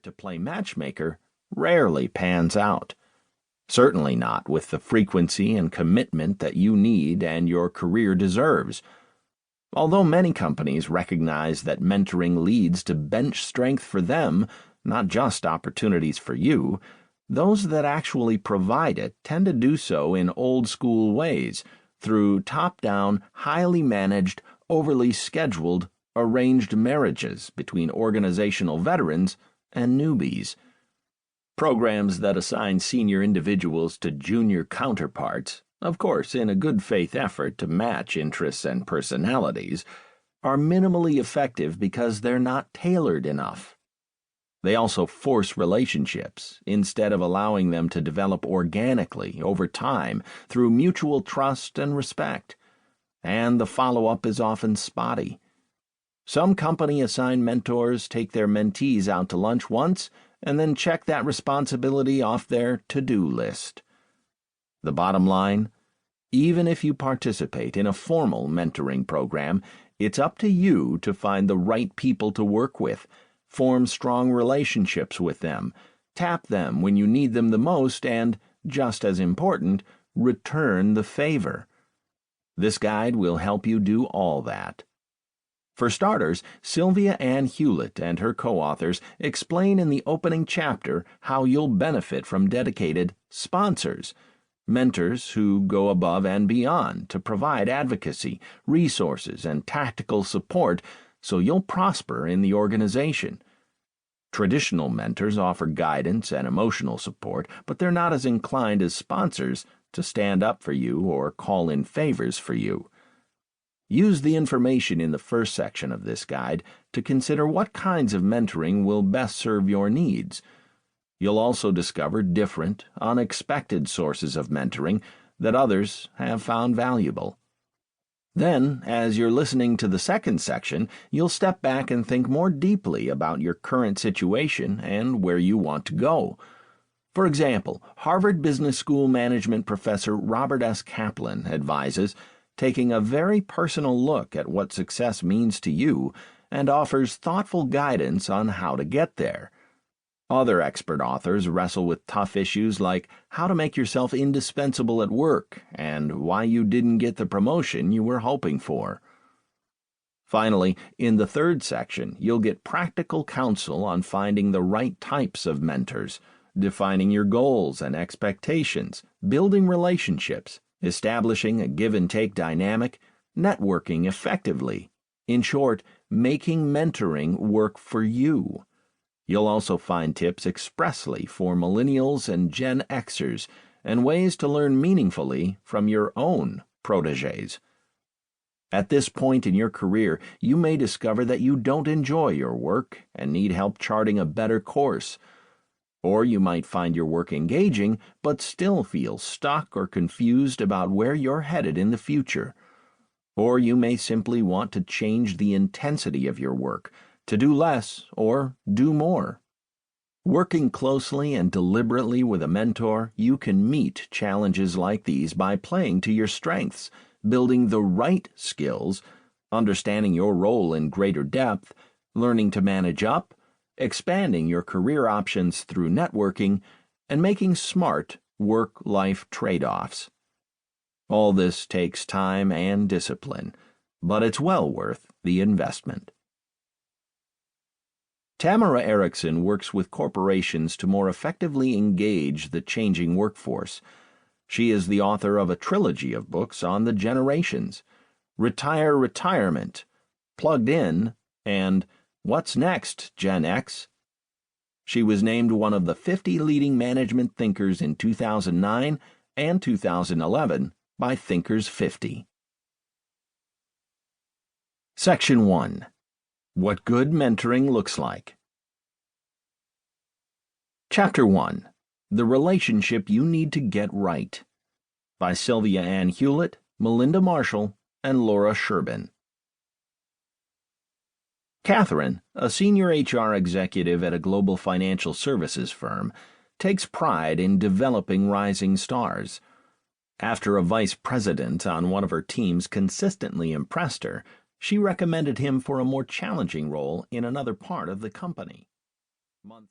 to play matchmaker rarely pans out. Certainly not with the frequency and commitment that you need and your career deserves. Although many companies recognize that mentoring leads to bench strength for them, not just opportunities for you, those that actually provide it tend to do so in old-school ways, through top-down, highly managed, overly scheduled, arranged marriages between organizational veterans and newbies. Programs that assign senior individuals to junior counterparts, of course in a good faith effort to match interests and personalities, are minimally effective because they're not tailored enough. They also force relationships instead of allowing them to develop organically over time through mutual trust and respect, and the follow-up is often spotty. Some company-assigned mentors take their mentees out to lunch once and then check that responsibility off their to-do list. The bottom line, even if you participate in a formal mentoring program, it's up to you to find the right people to work with, form strong relationships with them, tap them when you need them the most, and, just as important, return the favor. This guide will help you do all that. For starters, Sylvia Ann Hewlett and her co-authors explain in the opening chapter how you'll benefit from dedicated sponsors, mentors who go above and beyond to provide advocacy, resources, and tactical support so you'll prosper in the organization. Traditional mentors offer guidance and emotional support, but they're not as inclined as sponsors to stand up for you or call in favors for you. Use the information in the first section of this guide to consider what kinds of mentoring will best serve your needs. You'll also discover different, unexpected sources of mentoring that others have found valuable. Then, as you're listening to the second section, you'll step back and think more deeply about your current situation and where you want to go. For example, Harvard Business School management professor Robert S. Kaplan advises taking a very personal look at what success means to you and offers thoughtful guidance on how to get there. Other expert authors wrestle with tough issues like how to make yourself indispensable at work and why you didn't get the promotion you were hoping for. Finally, in the third section, you'll get practical counsel on finding the right types of mentors, defining your goals and expectations, building relationships, establishing a give-and-take dynamic, networking effectively. In short, making mentoring work for you. You'll also find tips expressly for millennials and Gen Xers and ways to learn meaningfully from your own protégés. At this point in your career, you may discover that you don't enjoy your work and need help charting a better course. Or you might find your work engaging, but still feel stuck or confused about where you're headed in the future. Or you may simply want to change the intensity of your work, to do less or do more. Working closely and deliberately with a mentor, you can meet challenges like these by playing to your strengths, building the right skills, understanding your role in greater depth, learning to manage up, expanding your career options through networking, and making smart work-life trade-offs. All this takes time and discipline, but it's well worth the investment. Tamara Erickson works with corporations to more effectively engage the changing workforce. She is the author of a trilogy of books on the generations: Retire Retirement, Plugged In, and What's Next, Gen X? She was named one of the 50 leading management thinkers in 2009 and 2011 by Thinkers 50. Section 1. What Good Mentoring Looks Like. Chapter 1. The Relationship You Need to Get Right. By Sylvia Ann Hewlett, Melinda Marshall, and Laura Sherbin. Catherine, a senior HR executive at a global financial services firm, takes pride in developing rising stars. After a vice president on one of her teams consistently impressed her, she recommended him for a more challenging role in another part of the company. Months